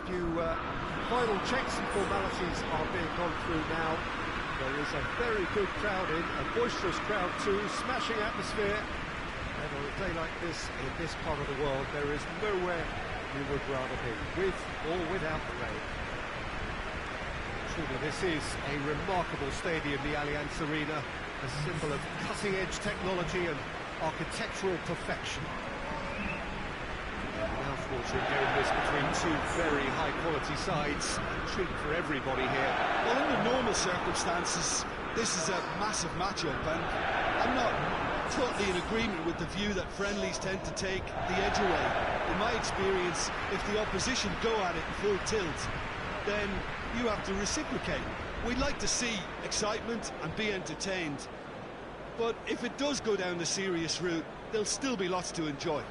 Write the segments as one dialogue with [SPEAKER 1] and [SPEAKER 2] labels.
[SPEAKER 1] few final checks and formalities are being gone through now. There is a very good crowd in, a boisterous crowd too, smashing atmosphere. And on a day like this, in this part of the world, there is nowhere you would rather be, with or without the rain. Truly, this is a remarkable stadium, the Allianz Arena, a symbol of cutting-edge technology and architectural perfection. Mouth-watering game this between two very high-quality sides. A treat for everybody here.
[SPEAKER 2] Well, under normal circumstances, this is a massive matchup, and I'm not totally in agreement with the view that friendlies tend to take the edge away. In my experience, if the opposition go at it full tilt, then you have to reciprocate. We'd like to see excitement and be entertained, but if it does go down the serious route, there'll still be lots to enjoy.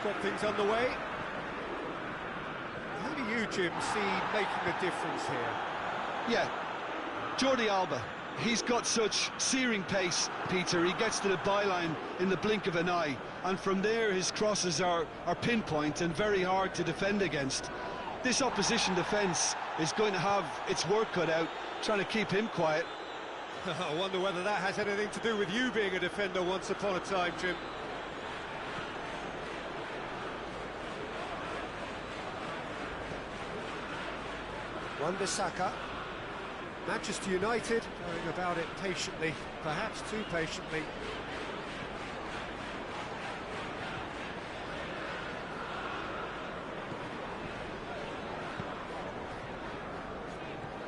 [SPEAKER 1] Got things underway. Who do you, Jim, see making a difference here?
[SPEAKER 2] Yeah, Jordi Alba. He's got such searing pace, Peter. He gets to the byline in the blink of an eye, and from there his crosses are pinpoint and very hard to defend against. This opposition defence is going to have its work cut out, trying to keep him quiet.
[SPEAKER 1] I wonder whether that has anything to do with you being a defender once upon a time, Jim. Wan-Bissaka. Manchester United going about it patiently, perhaps too patiently.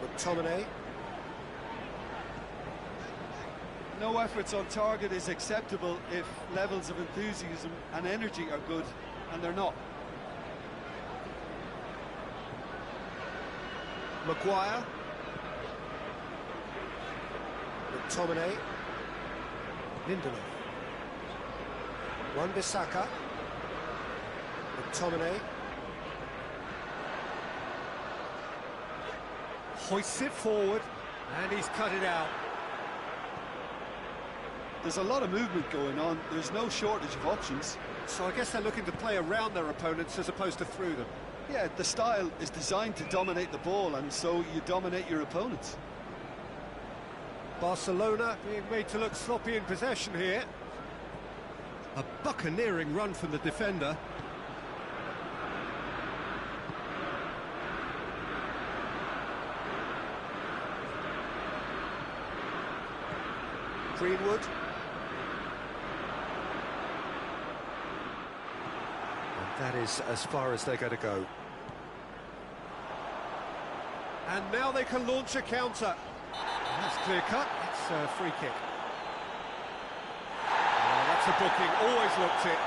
[SPEAKER 1] McTominay.
[SPEAKER 2] No efforts on target is acceptable if levels of enthusiasm and energy are good, and they're not.
[SPEAKER 1] Maguire. McTominay. Lindelof. Wan-Bissaka. McTominay. Hoists it forward, and he's cut it out.
[SPEAKER 2] There's a lot of movement going on, there's no shortage of options.
[SPEAKER 1] So I guess they're looking to play around their opponents as opposed to through them.
[SPEAKER 2] Yeah, the style is designed to dominate the ball, and so you dominate your opponents.
[SPEAKER 1] Barcelona being made to look sloppy in possession here. A buccaneering run from the defender. Greenwood. That is as far as they're going to go. And now they can launch a counter. That's clear cut, it's a free kick. Oh, that's a booking, always looked it.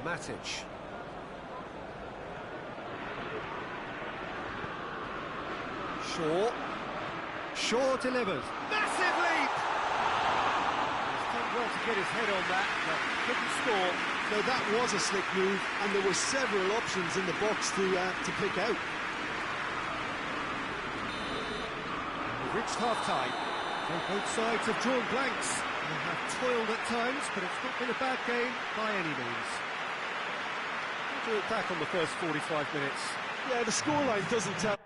[SPEAKER 1] Matic. Shaw delivers. Massive leap! He's done well to get his head on that, but couldn't score.
[SPEAKER 2] No, that was a slick move, and there were several options in the box to pick out.
[SPEAKER 1] We've reached half-time. Both sides have drawn blanks. They have toiled at times, but it's not been a bad game by any means. We'll look back on the first 45 minutes.
[SPEAKER 2] Yeah, the scoreline doesn't tell.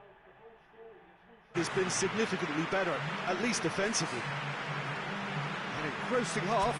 [SPEAKER 2] Has been significantly better, at least defensively.
[SPEAKER 1] An engrossing half.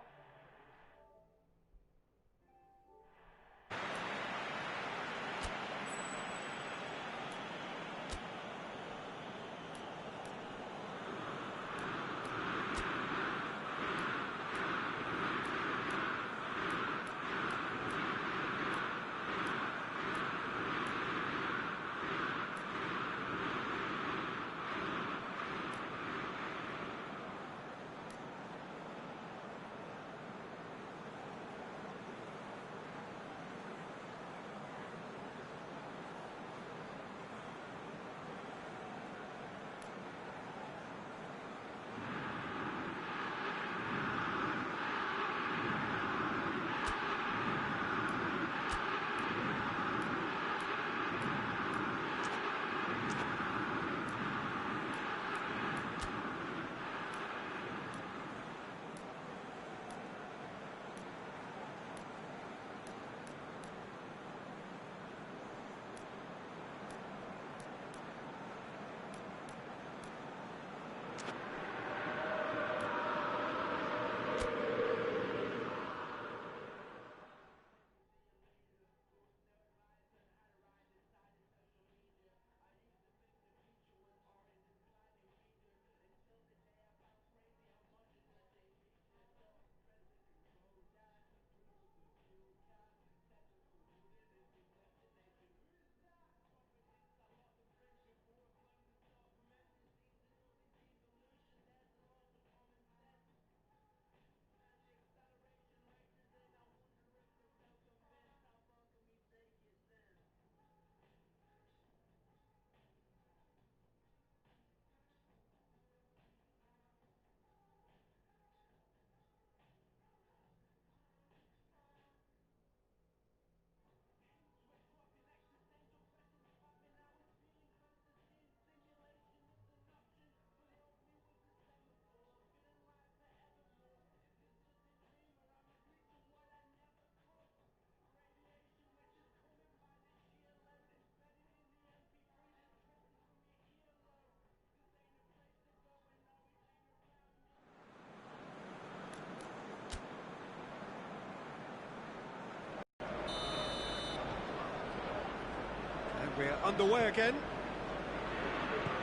[SPEAKER 1] We're underway again.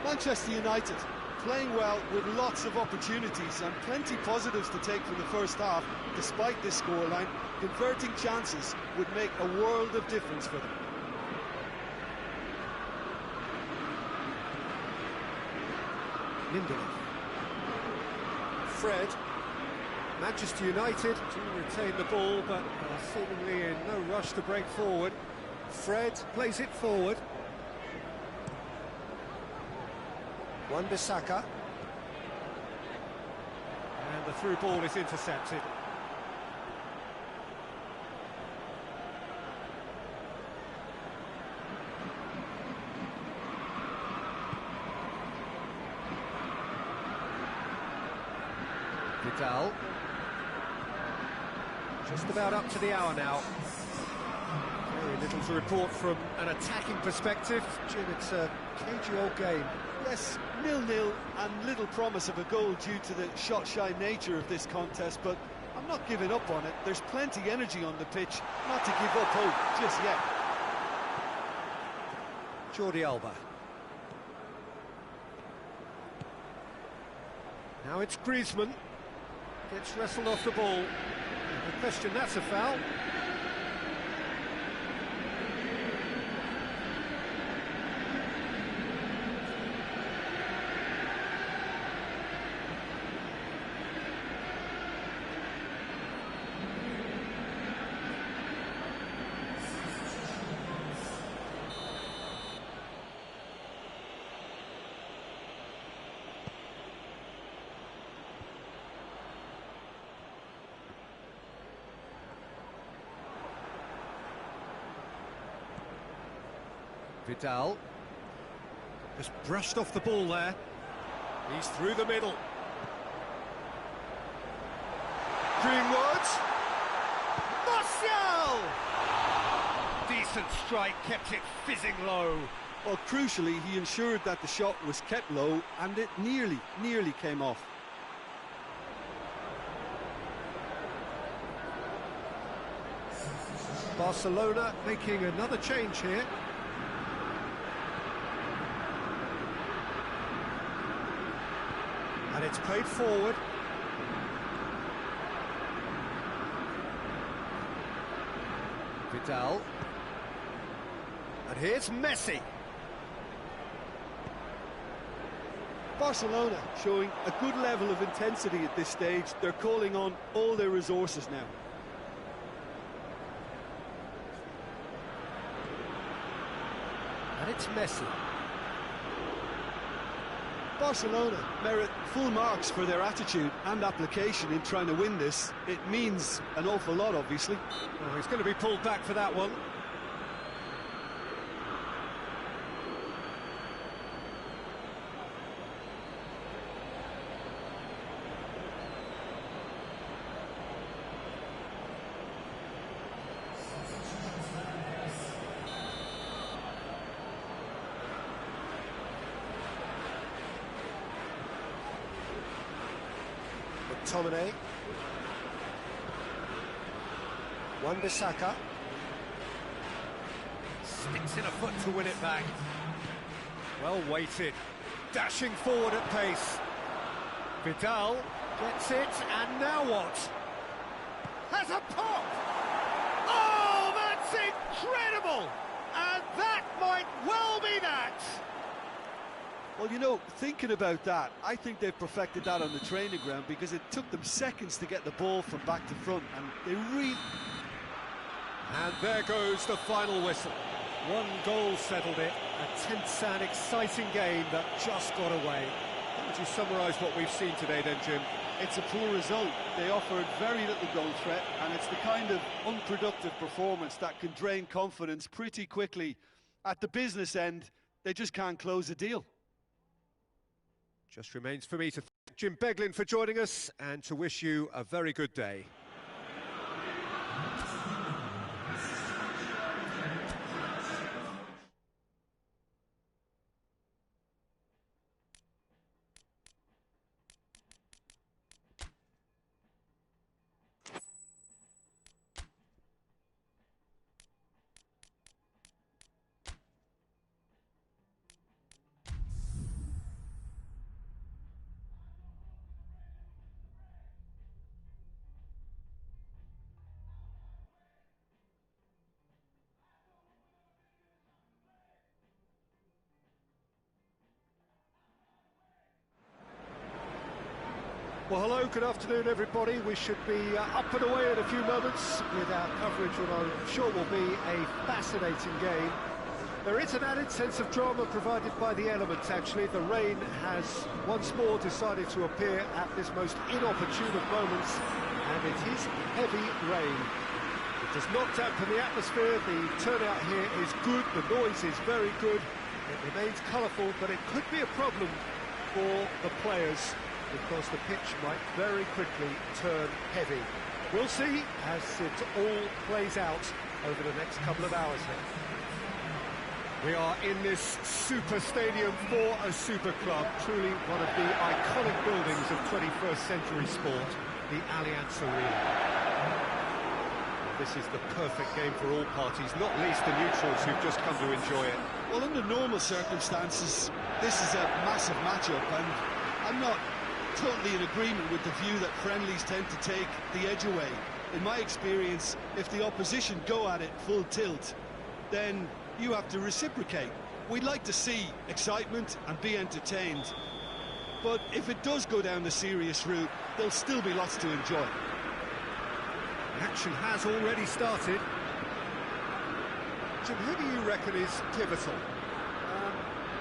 [SPEAKER 2] Manchester United playing well with lots of opportunities and plenty positives to take from the first half. Despite this scoreline, converting chances would make a world of difference for them.
[SPEAKER 1] Lindelof. Fred. Manchester United do retain the ball, but are seemingly in no rush to break forward. Fred plays it forward. Wan-Bissaka. And the through ball is intercepted. Vidal. Just about up to the hour now. Very little to report from an attacking perspective. Jim, it's a cagey old game.
[SPEAKER 2] Yes, 0-0 and little promise of a goal due to the shot-shy nature of this contest, but I'm not giving up on it. There's plenty energy on the pitch, not to give up hope just yet.
[SPEAKER 1] Jordi Alba. Now it's Griezmann. Gets wrestled off the ball. The question, that's a foul. Vidal. Just brushed off the ball there. He's through the middle. Greenwood. Martial! Decent strike, kept it fizzing low.
[SPEAKER 2] Well, crucially, he ensured that the shot was kept low and it nearly came off.
[SPEAKER 1] Barcelona making another change here. And it's played forward. Vidal. And here's Messi.
[SPEAKER 2] Barcelona showing a good level of intensity at this stage. They're calling on all their resources now.
[SPEAKER 1] And it's Messi.
[SPEAKER 2] Barcelona merit full marks for their attitude and application in trying to win this. It means an awful lot, obviously.
[SPEAKER 1] Oh, he's going to be pulled back for that one. McTominay. Wan-Bissaka. Sticks in a foot to win it back. Well weighted. Dashing forward at pace. Vidal gets it, and now what? Has a pop! Oh, that's incredible! And that might well be that!
[SPEAKER 2] Well, you know, thinking about that, I think they've perfected that on the training ground because it took them seconds to get the ball from back to front, and they really...
[SPEAKER 1] And there goes the final whistle. One goal settled it, a tense and exciting game that just got away. How would you summarise what we've seen today then, Jim?
[SPEAKER 2] It's a poor result. They offered very little goal threat, and it's the kind of unproductive performance that can drain confidence pretty quickly. At the business end, they just can't close a deal.
[SPEAKER 1] Just remains for me to thank Jim Beglin for joining us and to wish you a very good day. Well, hello, good afternoon, everybody. We should be up and away in a few moments with our coverage what I'm sure will be a fascinating game. There is an added sense of drama provided by the elements, actually. The rain has once more decided to appear at this most inopportune of moments, and it is heavy rain. It does not dampen the atmosphere, the turnout here is good, the noise is very good, it remains colourful, but it could be a problem for the players, because the pitch might very quickly turn heavy. We'll see as it all plays out over the next couple of hours here. We are in this super stadium for a super club, truly one of the iconic buildings of 21st century sport, the Allianz Arena. This is the perfect game for all parties, not least the neutrals who've just come to enjoy it.
[SPEAKER 2] Well, under normal circumstances, this is a massive matchup, and I'm not totally in agreement with the view that friendlies tend to take the edge away. In my experience, if the opposition go at it full tilt, then you have to reciprocate. We'd like to see excitement and be entertained, but if it does go down the serious route, there'll still be lots to enjoy.
[SPEAKER 1] The action has already started. Jim, who do you reckon is pivotal?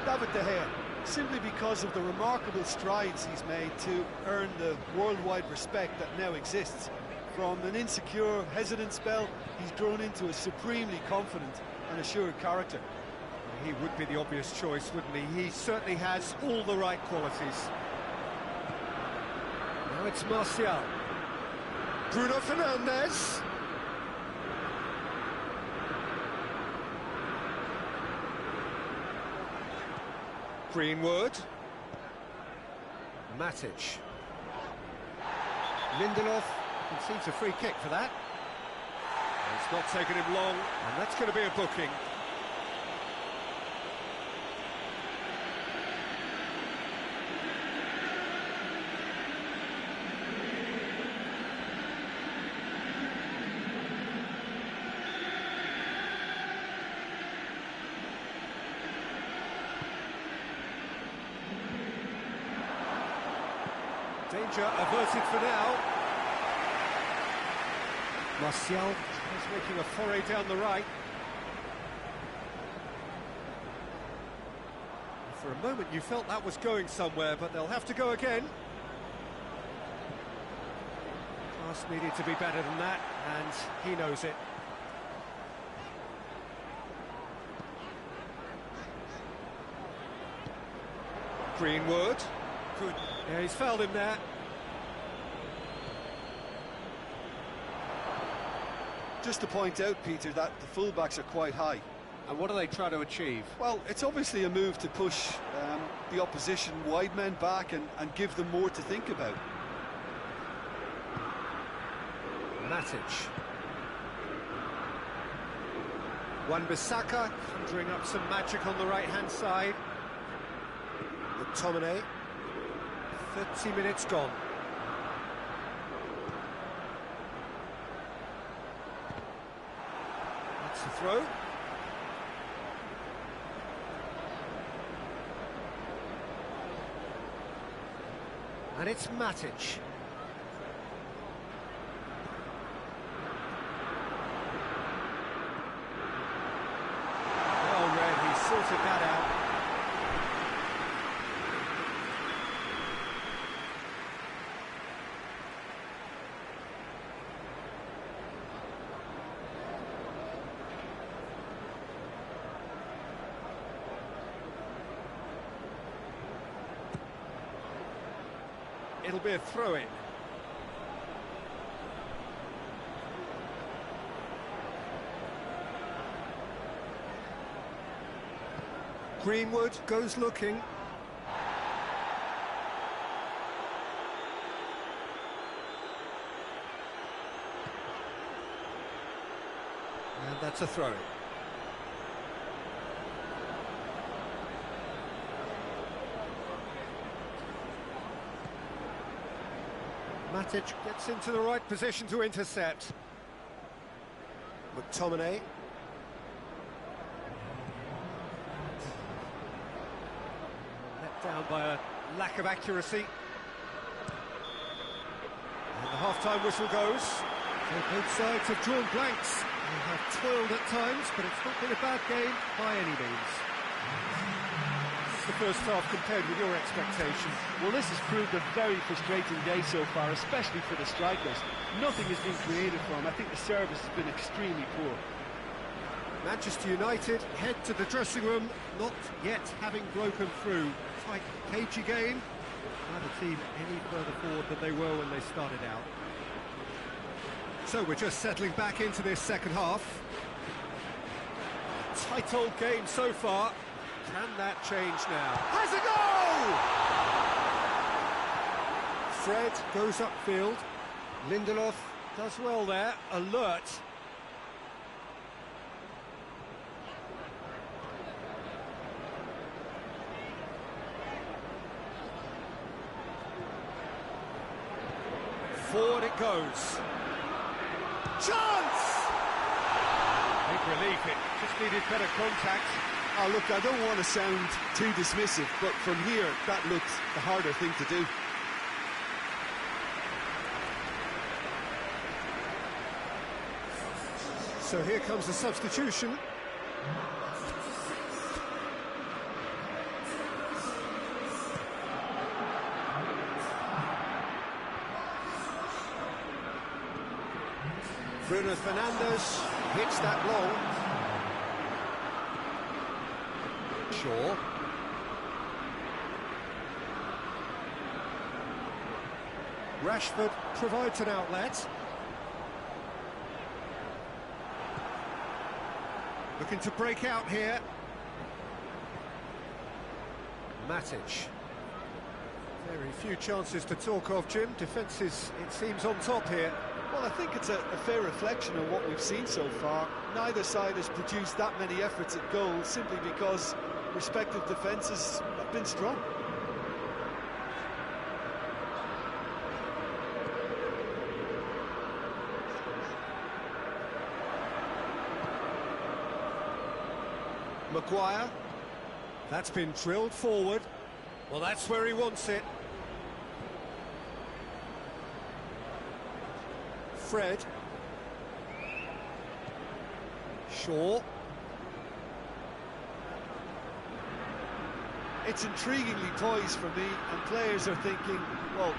[SPEAKER 3] David De Gea, simply because of the remarkable strides he's made to earn the worldwide respect that now exists. From an insecure, hesitant spell, he's grown into a supremely confident and assured character.
[SPEAKER 1] He would be the obvious choice, wouldn't he? He certainly has all the right qualities. Now it's Martial. Bruno Fernandes. Greenwood. Matic. Lindelof concedes a free kick for that. It's not taken him long, and that's going to be a booking. Danger averted for now. Martial is making a foray down the right. For a moment you felt that was going somewhere, but they'll have to go again. Pass needed to be better than that, and he knows it. Greenwood. Good. Yeah, he's fouled him there.
[SPEAKER 3] Just to point out, Peter, that the fullbacks are quite high.
[SPEAKER 1] And what do they try to achieve?
[SPEAKER 3] Well, it's obviously a move to push the opposition wide men back and give them more to think about.
[SPEAKER 1] Matic. Wan-Bissaka conjuring up some magic on the right-hand side. McTominay. 30 minutes gone. That's the throw. And it's Matic. Well read, he sorted that out. It'll be a throw-in. Greenwood goes looking. And that's a throw-in. Matic gets into the right position to intercept. McTominay. Let down by a lack of accuracy. And the half-time whistle goes. So both sides have drawn blanks. They have toiled at times, but it's not been a bad game by any means. This is the first half compared with your expectations.
[SPEAKER 3] Well, this has proved a very frustrating day so far, especially for the strikers. Nothing has been created for them. I think the service has been extremely poor.
[SPEAKER 1] Manchester United head to the dressing room, not yet having broken through. Tight, cagey game. Neither team any further forward than they were when they started out. So we're just settling back into this second half. Tight old game so far. Can that change now? Has a goal! Fred goes upfield. Lindelof does well there, alert. Forward it goes. Chance!
[SPEAKER 3] Big relief, it just needed better contact.
[SPEAKER 2] Oh, look, I don't want to sound too dismissive, but from here, that looks the harder thing to do.
[SPEAKER 1] So here comes the substitution. Bruno Fernandes hits that long. Shaw. Rashford provides an outlet. Looking to break out here. Matic. Very few chances to talk of, Jim. Defence is, it seems, on top here.
[SPEAKER 3] Well, I think it's a fair reflection of what we've seen so far. Neither side has produced that many efforts at goal simply because respective defences have been strong.
[SPEAKER 1] Maguire. That's been drilled forward. Well, that's where he wants it. Fred. Shaw.
[SPEAKER 3] It's intriguingly poised for me, and players are thinking, well,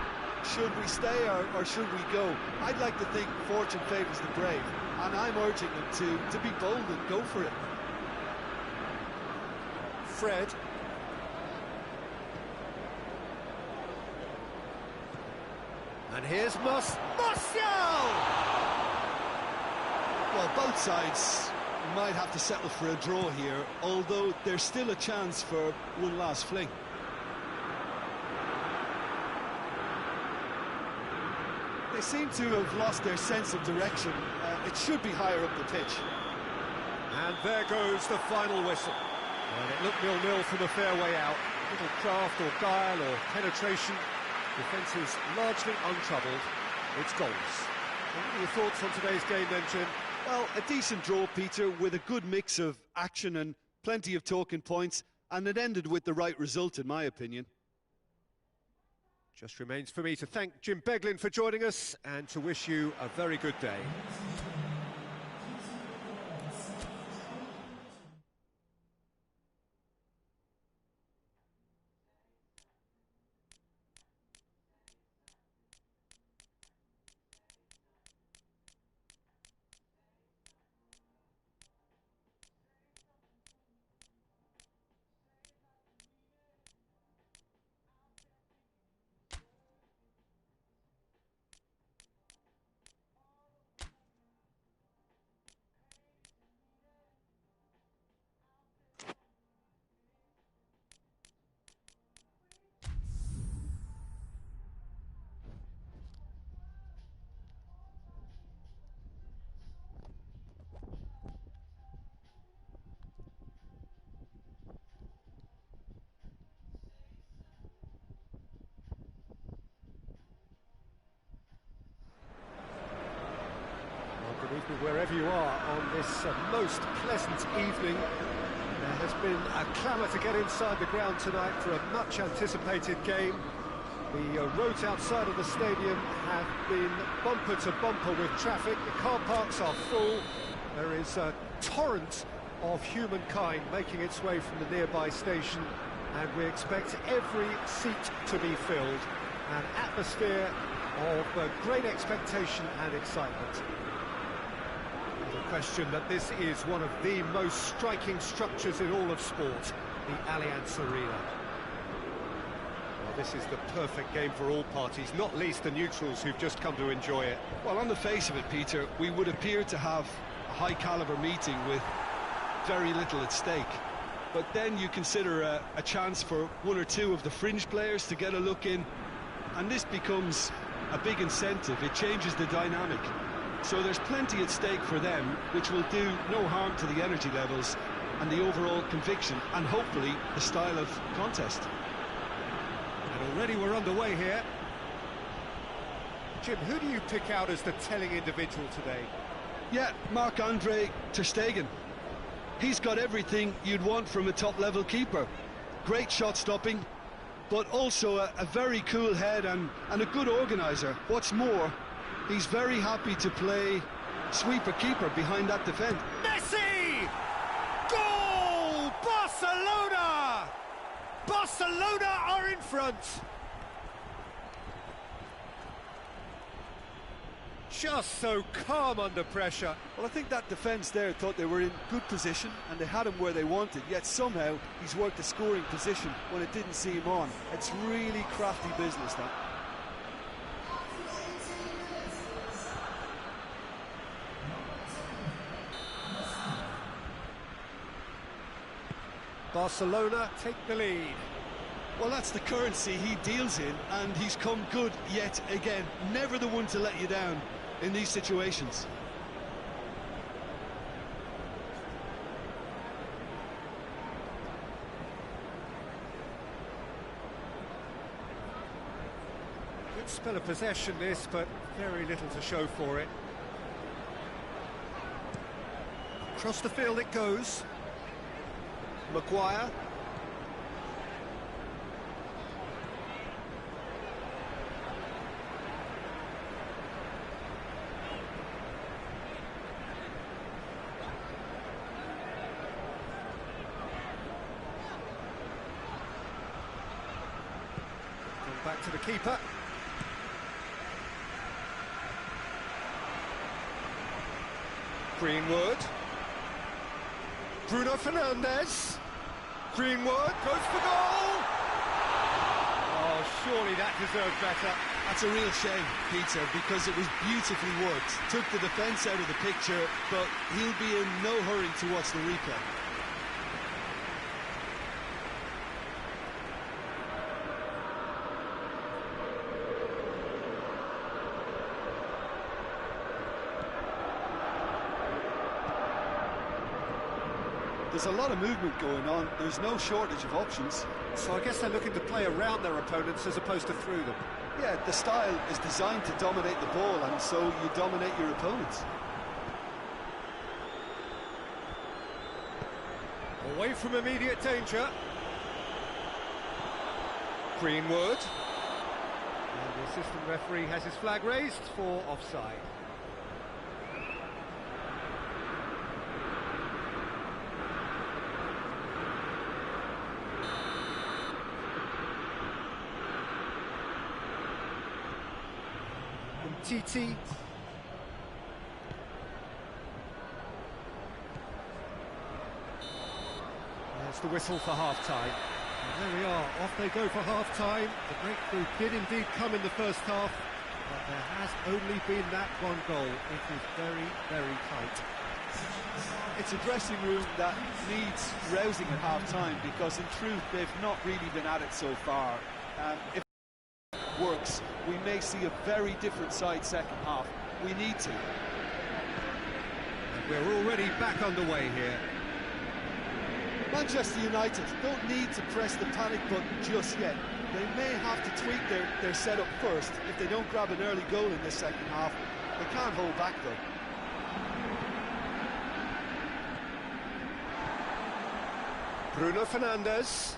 [SPEAKER 3] should we stay or should we go? I'd like to think fortune favours the brave, and I'm urging them to be bold and go for it.
[SPEAKER 1] Fred. And here's Martial!
[SPEAKER 2] Well, both sides might have to settle for a draw here, although there's still a chance for one last fling.
[SPEAKER 3] They seem to have lost their sense of direction. It should be higher up the pitch.
[SPEAKER 1] And there goes the final whistle. Well, it looked 0-0 from a fair way out. Little craft or guile or penetration. Defence is largely untroubled. It's goals. What are your thoughts on today's game then, Jim?
[SPEAKER 2] Well, a decent draw, Peter, with a good mix of action and plenty of talking points, and it ended with the right result, in my opinion.
[SPEAKER 1] Just remains for me to thank Jim Beglin for joining us and to wish you a very good day. Wherever you are on this most pleasant evening, there has been a clamour to get inside the ground tonight for a much anticipated game. The roads outside of the stadium have been bumper to bumper with traffic. The car parks are full. There is a torrent of humankind making its way from the nearby station, and we expect every seat to be filled. An atmosphere of great expectation and excitement. There's a question that this is one of the most striking structures in all of sport, the Allianz Arena. Well, this is the perfect game for all parties, not least the neutrals who've just come to enjoy it.
[SPEAKER 2] Well, on the face of it, Peter, we would appear to have a high-caliber meeting with very little at stake. But then you consider a chance for one or two of the fringe players to get a look in, and this becomes a big incentive. It changes the dynamic. So there's plenty at stake for them, which will do no harm to the energy levels and the overall conviction, and hopefully the style of contest.
[SPEAKER 1] And already we're underway here. Jim, who do you pick out as the telling individual today?
[SPEAKER 2] Yeah, Marc-Andre ter Stegen. He's got everything you'd want from a top-level keeper. Great shot stopping, but also a very cool head and a good organiser. What's more, he's very happy to play sweeper-keeper behind that defence.
[SPEAKER 1] Messi! Goal! Barcelona! Barcelona are in front! Just so calm under pressure.
[SPEAKER 3] Well, I think that defence there thought they were in good position and they had him where they wanted, yet somehow he's worked a scoring position when it didn't see him on. It's really crafty business, that.
[SPEAKER 1] Barcelona take the lead.
[SPEAKER 2] Well, that's the currency he deals in, and he's come good yet again. Never the one to let you down in these situations.
[SPEAKER 1] Good spell of possession this, but very little to show for it. Across the field it goes. Maguire. Back to the keeper. Greenwood. Bruno Fernandes. Greenwood goes for goal! Oh, surely that deserved better.
[SPEAKER 2] That's a real shame, Peter, because it was beautifully worked. Took the defence out of the picture, but he'll be in no hurry to watch the replay.
[SPEAKER 3] There's a lot of movement going on. There's no shortage of options.
[SPEAKER 1] So I guess they're looking to play around their opponents as opposed to through them.
[SPEAKER 3] Yeah, the style is designed to dominate the ball, and so you dominate your opponents.
[SPEAKER 1] Away from immediate danger. Greenwood. And the assistant referee has his flag raised for offside. Titi. There's the whistle for half-time. And there we are, off they go for half-time. The breakthrough did indeed come in the first half, but there has only been that one goal. It is very, very tight.
[SPEAKER 3] It's a dressing room that needs rousing at half-time, because in truth they've not really been at it so far. If it works, we may see a very different side second half. We need to.
[SPEAKER 1] We're already back underway here.
[SPEAKER 3] Manchester United don't need to press the panic button just yet. They may have to tweak their setup first if they don't grab an early goal in this second half. They can't hold back though.
[SPEAKER 1] Bruno Fernandes.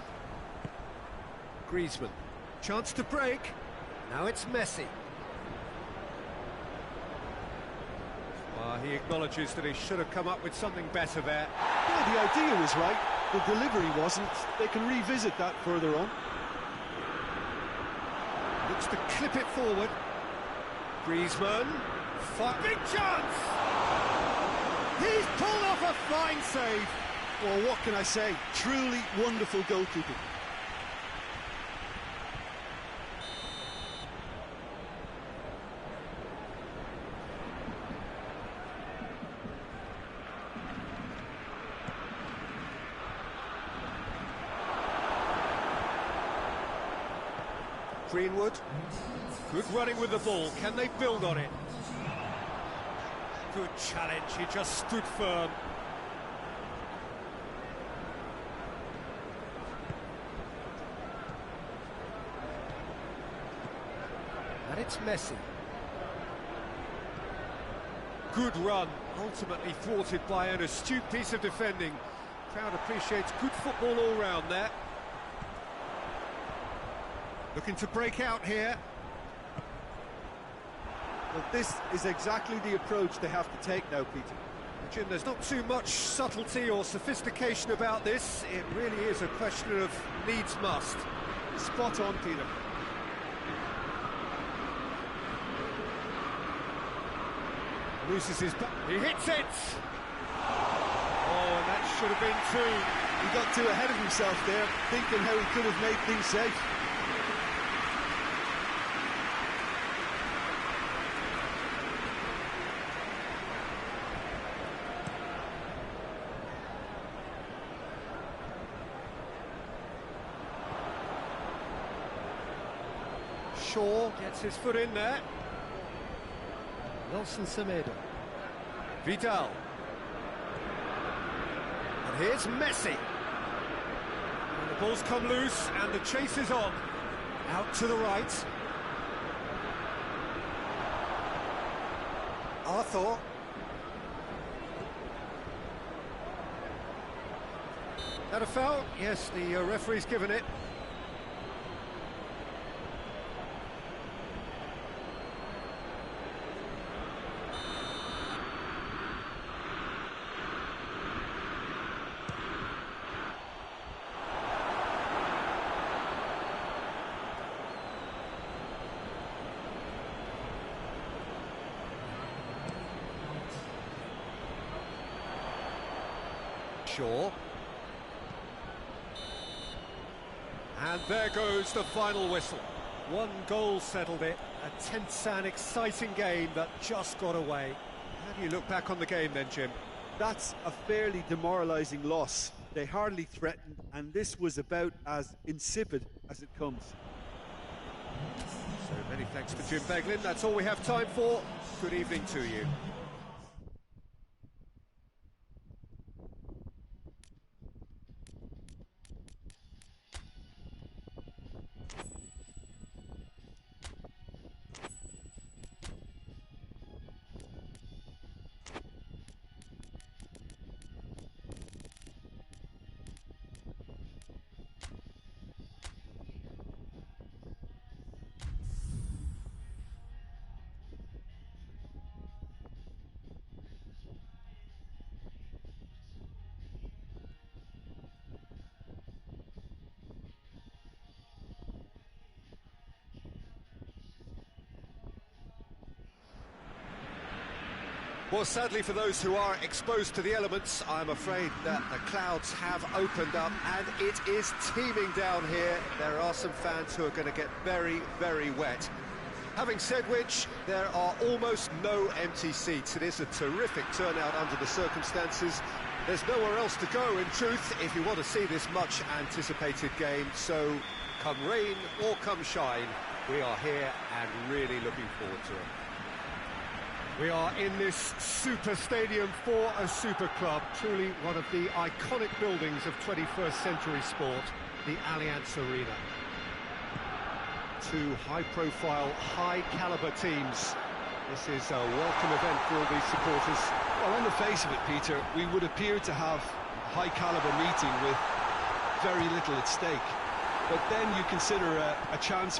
[SPEAKER 1] Griezmann. Chance to break. Now it's Messi. He acknowledges that he should have come up with something better there.
[SPEAKER 3] Yeah, the idea was right, the delivery wasn't. They can revisit that further on.
[SPEAKER 1] Looks to clip it forward. Griezmann. Big chance! He's pulled off a fine save.
[SPEAKER 3] Well, what can I say? Truly wonderful goalkeeping.
[SPEAKER 1] Greenwood. Good running with the ball. Can they build on it? Good challenge. He just stood firm. And it's Messi. Good run. Ultimately thwarted by an astute piece of defending. Crowd appreciates good football all round there. Looking to break out here.
[SPEAKER 3] Well, this is exactly the approach they have to take now, Peter.
[SPEAKER 1] Jim, there's not too much subtlety or sophistication about this. It really is a question of needs must.
[SPEAKER 3] Spot on, Peter.
[SPEAKER 1] Loses his back. He hits it! Oh, and that should have been two.
[SPEAKER 3] He got too ahead of himself there, thinking how he could have made things safe.
[SPEAKER 1] Shaw gets his foot in there. Nelson Semedo. Vidal. And here's Messi. And the ball's come loose and the chase is on. Out to the right. Arthur. That a foul? Yes, the referee's given it. Shaw. And there goes the final whistle. One goal settled it. A tense and exciting game that just got away. How do you look back on the game then, Jim?
[SPEAKER 3] That's a fairly demoralising loss. They hardly threatened, and this was about as insipid as it comes.
[SPEAKER 1] So many thanks to Jim Beglin. That's all we have time for. Good evening to you. Well, sadly for those who are exposed to the elements, I'm afraid that the clouds have opened up and it is teeming down here. There are some fans who are going to get very, very wet. Having said which, there are almost no empty seats. It is a terrific turnout under the circumstances. There's nowhere else to go, in truth, if you want to see this much anticipated game. So, come rain or come shine, we are here and really looking forward to it. We are in this super stadium for a super club, truly one of the iconic buildings of 21st century sport, the Allianz Arena. Two high-profile, high-caliber teams. This is a welcome event for all these supporters.
[SPEAKER 2] Well, on the face of it, Peter, we would appear to have a high-caliber meeting with very little at stake. But then you consider a chance